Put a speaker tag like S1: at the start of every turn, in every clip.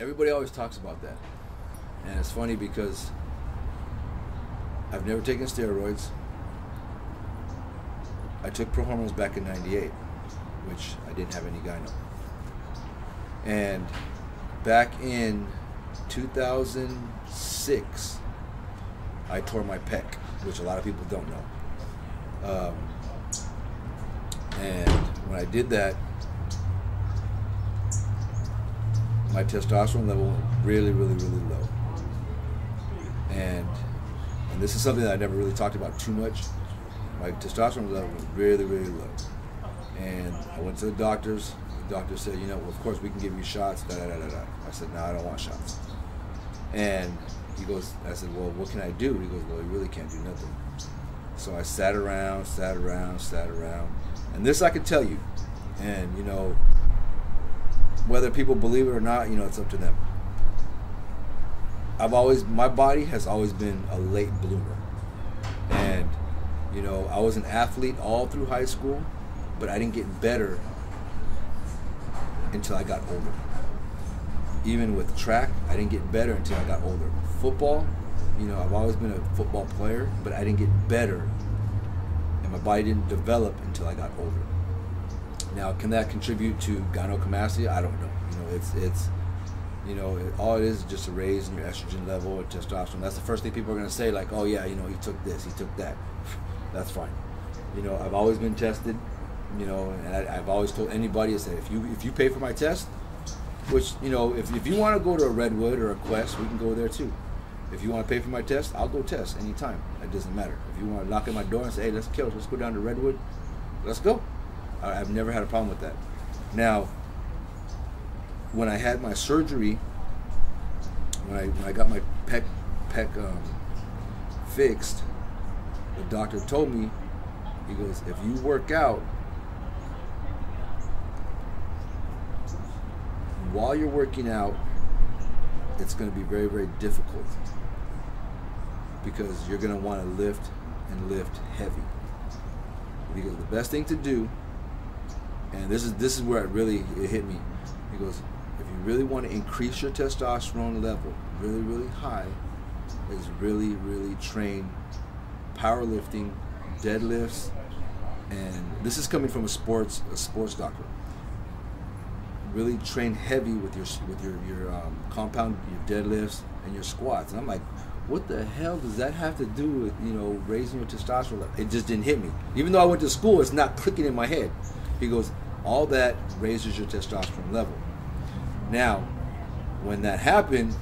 S1: Everybody always talks about that. And it's funny because I've never taken steroids. I took pro hormones back in '98, which I didn't have any gyno. And back in 2006, I tore my pec, which a lot of people don't know. And when I did that, my testosterone level went really, really, really low. And this is something that I never really talked about too much. My testosterone level was really, really low. And I went to the doctors. The doctor said, you know, well, of course we can give you shots, da da da da da. I said, no, I don't want shots. And he goes, I said, well, what can I do? He goes, well, you really can't do nothing. So I sat around. And this I can tell you. And, you know, whether people believe it or not, you know, it's up to them. My body has always been a late bloomer. And, you know, I was an athlete all through high school, but I didn't get better until I got older. Even with track, I didn't get better until I got older. Football, you know, I've always been a football player, but I didn't get better, and my body didn't develop until I got older. Now, can that contribute to gynecomastia? I don't know. You know, it's you know, all it is just a raise in your estrogen level or testosterone. That's the first thing people are going to say, like, oh yeah, you know, he took this, he took that. That's fine. You know, I've always been tested, you know, and I've always told anybody, I said, if you pay for my test, which, you know, if you want to go to a Redwood or a Quest, we can go there too. If you want to pay for my test, I'll go test anytime. It doesn't matter. If you want to knock at my door and say, hey, let's go down to Redwood, let's go. I've never had a problem with that. Now, when I had my surgery, when I got my pec fixed, the doctor told me, he goes, if you work out, while you're working out, it's going to be very, very difficult because you're going to want to lift and lift heavy. Because the best thing to do, and this is where it hit me. He goes, if you really want to increase your testosterone level really, really high, is really, really train powerlifting, deadlifts, and this is coming from a sports doctor. Really train heavy with your compound, your deadlifts and your squats. And I'm like, what the hell does that have to do with, you know, raising your testosterone level? It just didn't hit me. Even though I went to school, it's not clicking in my head. He goes, all that raises your testosterone level. Now, when that happened,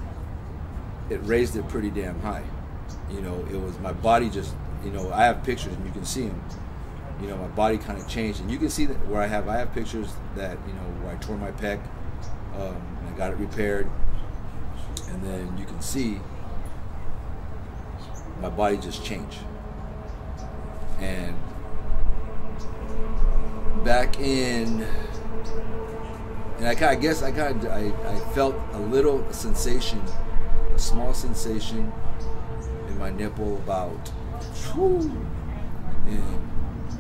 S1: it raised it pretty damn high. You know, it was my body just, you know, I have pictures and you can see them. You know, my body kind of changed, and you can see that where I have pictures that, you know, where I tore my pec, and I got it repaired, and then you can see my body just changed. And back in, and I felt a sensation, a small sensation in my nipple about,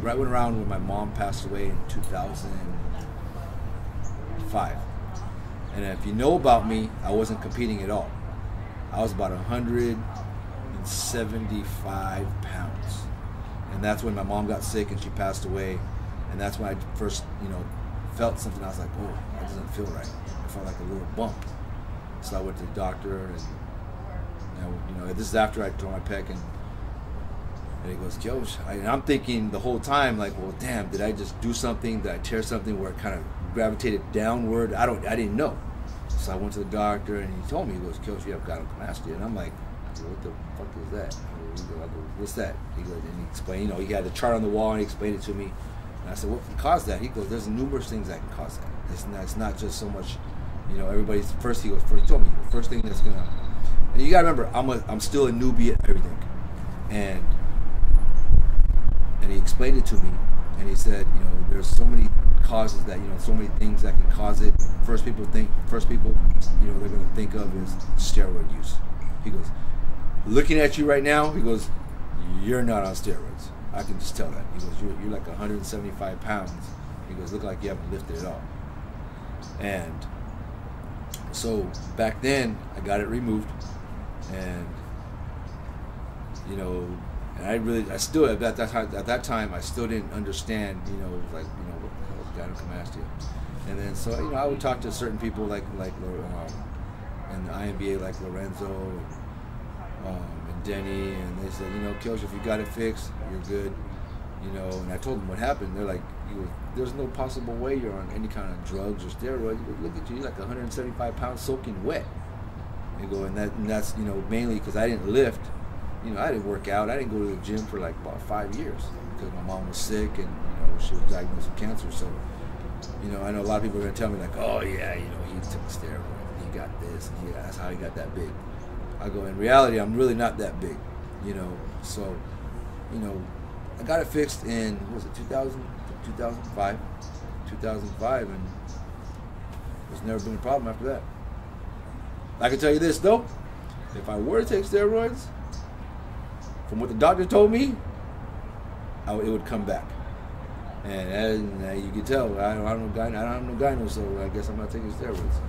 S1: right around when my mom passed away in 2005. And if you know about me, I wasn't competing at all. I was about 175 pounds. And that's when my mom got sick and she passed away. And that's when I first, you know, felt something. I was like, oh, that doesn't feel right. I felt like a little bump. So I went to the doctor, and you know, this is after I tore my pec, and he goes, Kiyoshi, and I'm thinking the whole time, like, well, damn, did I just do something? Did I tear something where it kind of gravitated downward? I didn't know. So I went to the doctor, and he told me, he goes, Kiyoshi, you have gynecomastia. And I'm like, what the fuck is that? I go, what's that? He goes, and he explained, you know, he had the chart on the wall, and he explained it to me. And I said, what can cause that? He goes, there's numerous things that can cause that. It's not just so much, you know, everybody's first. He told me the first thing that's gonna. And you gotta remember, I'm still a newbie at everything, and he explained it to me, and he said, you know, there's so many causes that, you know, so many things that can cause it. First people, you know, they're gonna think of is steroid use. He goes, looking at you right now, he goes, you're not on steroids. I can just tell that. He goes, you're like 175 pounds. He goes, look like you haven't lifted at all. And So back then, I got it removed, and you know, and I still at that time, I still didn't understand, you know, like, you know, what the hell is gynecomastia. And then so, you know, I would talk to certain people like in the IMBA, like Lorenzo and Denny, and they said, you know, Kiyoshi, if you got it fixed, you're good. You know, and I told them what happened. They're like, there's no possible way you're on any kind of drugs or steroids. Look at you, you're like 175 pounds soaking wet. They go, and that's, you know, mainly because I didn't lift. You know, I didn't work out. I didn't go to the gym for like about 5 years because my mom was sick, and, you know, she was diagnosed with cancer. So, you know, I know a lot of people are going to tell me like, oh yeah, you know, he took steroids, he got this, and that's how he got that big. I go, in reality, I'm really not that big, you know. So, you know, I got it fixed in, what was it, 2005, and there's never been a problem after that. I can tell you this though, if I were to take steroids, from what the doctor told me, it would come back. And you can tell, I don't have no gyno, so I guess I'm not taking steroids.